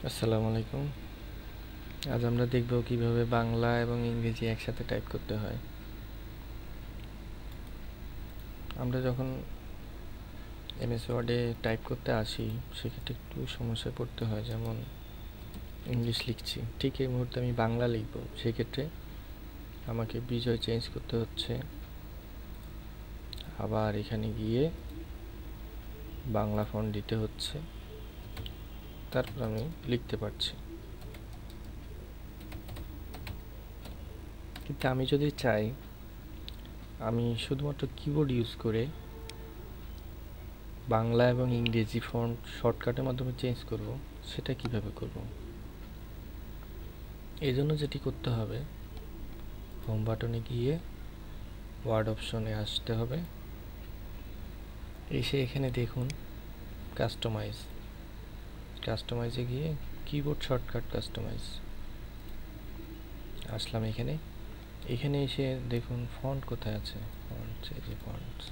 আসসালামু আলাইকুম। আজ আমরা দেখব কিভাবে বাংলা এবং ইংরেজি একসাথে টাইপ করতে হয়। আমরা যখন এমএস ওয়ার্ডে টাইপ করতে আসি সেক্ষেত্রে একটু সমস্যায় পড়তে হয়, যেমন ইংলিশ লিখছি, ঠিক এই মুহূর্তে আমি বাংলা লিখব, সেক্ষেত্রে আমাকে বিজয় চেঞ্জ করতে হচ্ছে, আবার এখানে গিয়ে বাংলা ফন্ট দিতে হচ্ছে, তারপর আমি লিখতে পারছি। কিন্তু আমি যদি চাই আমি শুধুমাত্র কিবোর্ড ইউজ করে বাংলা এবং ইংরেজি ফন্ট শর্টকাটের মাধ্যমে চেঞ্জ করব, সেটা কিভাবে করব? এই জন্য যেটি করতে হবে, হোম বাটনে গিয়ে ওয়ার্ড অপশনে আসতে হবে, এসে এখানে দেখুন কাস্টমাইজে গিয়ে কিবোর্ড শর্টকাট কাস্টমাইজ আসলাম। এখানে এসে দেখুন ফন্ট কোথায় আছে, ফন্টস, এই যে ফন্টস।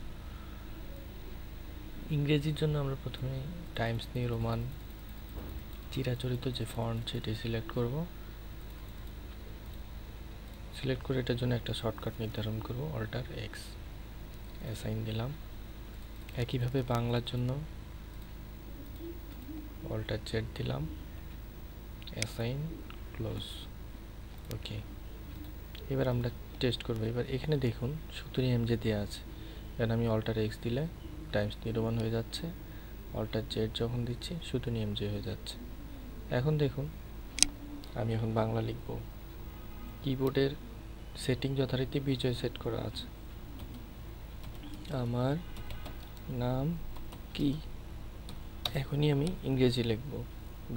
ইংরেজির জন্য আমরা প্রথমে টাইমস নিউ রোমান চিরাচরিত যে ফন্ট সেটি সিলেক্ট করব। সিলেক্ট করে এটার জন্য একটা শর্টকাট নির্ধারণ করব, অল্টার এক্স, অ্যাসাইন দিলাম। একইভাবে বাংলার জন্য অল্টার জেড দিলাম, অ্যাসাইন, ক্লোজ, ওকে। এবার আমরা টেস্ট করব। এবার এখানে দেখুন সুতুরি এমজে দেওয়া আছে, কারণ আমি অল্টার এক্স দিলে টাইমস নিরোমান হয়ে যাচ্ছে, অল্টার জেড যখন দিচ্ছি সুতুরি এমজে হয়ে যাচ্ছে। এখন দেখুন আমি এখন বাংলা লিখব। কিবোর্ডের সেটিং যথারীতি বিজয় সেট করা আছে। আমার নাম কি, এখনই আমি ইংরেজি লিখব।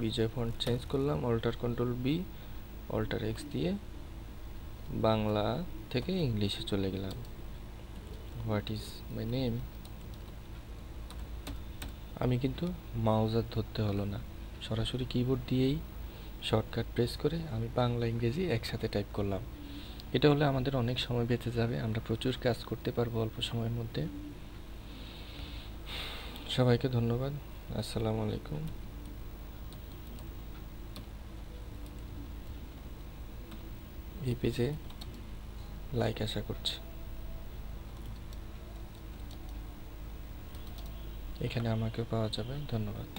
বিজয় ফন্ট চেঞ্জ করলাম, alter control B, alter X দিয়ে বাংলা থেকে ইংলিশে চলে গেলাম। What is my name. আমি কিন্তু মাউস আর ধরতে হলো না, সরাসরি কিবোর্ড দিয়েই শর্টকাট প্রেস করে আমি বাংলা ইংরেজি একসাথে টাইপ করলাম। এটা হলে আমাদের অনেক সময় বেঁচে যাবে, আমরা প্রচুর কাজ করতে পারবো অল্প সময়ের মধ্যে। সবাইকে ধন্যবাদ। আসসালামু আলাইকুম। এই পেজে লাইক আশা করছি। এখানে আমাকেও পাওয়া যাবে। ধন্যবাদ।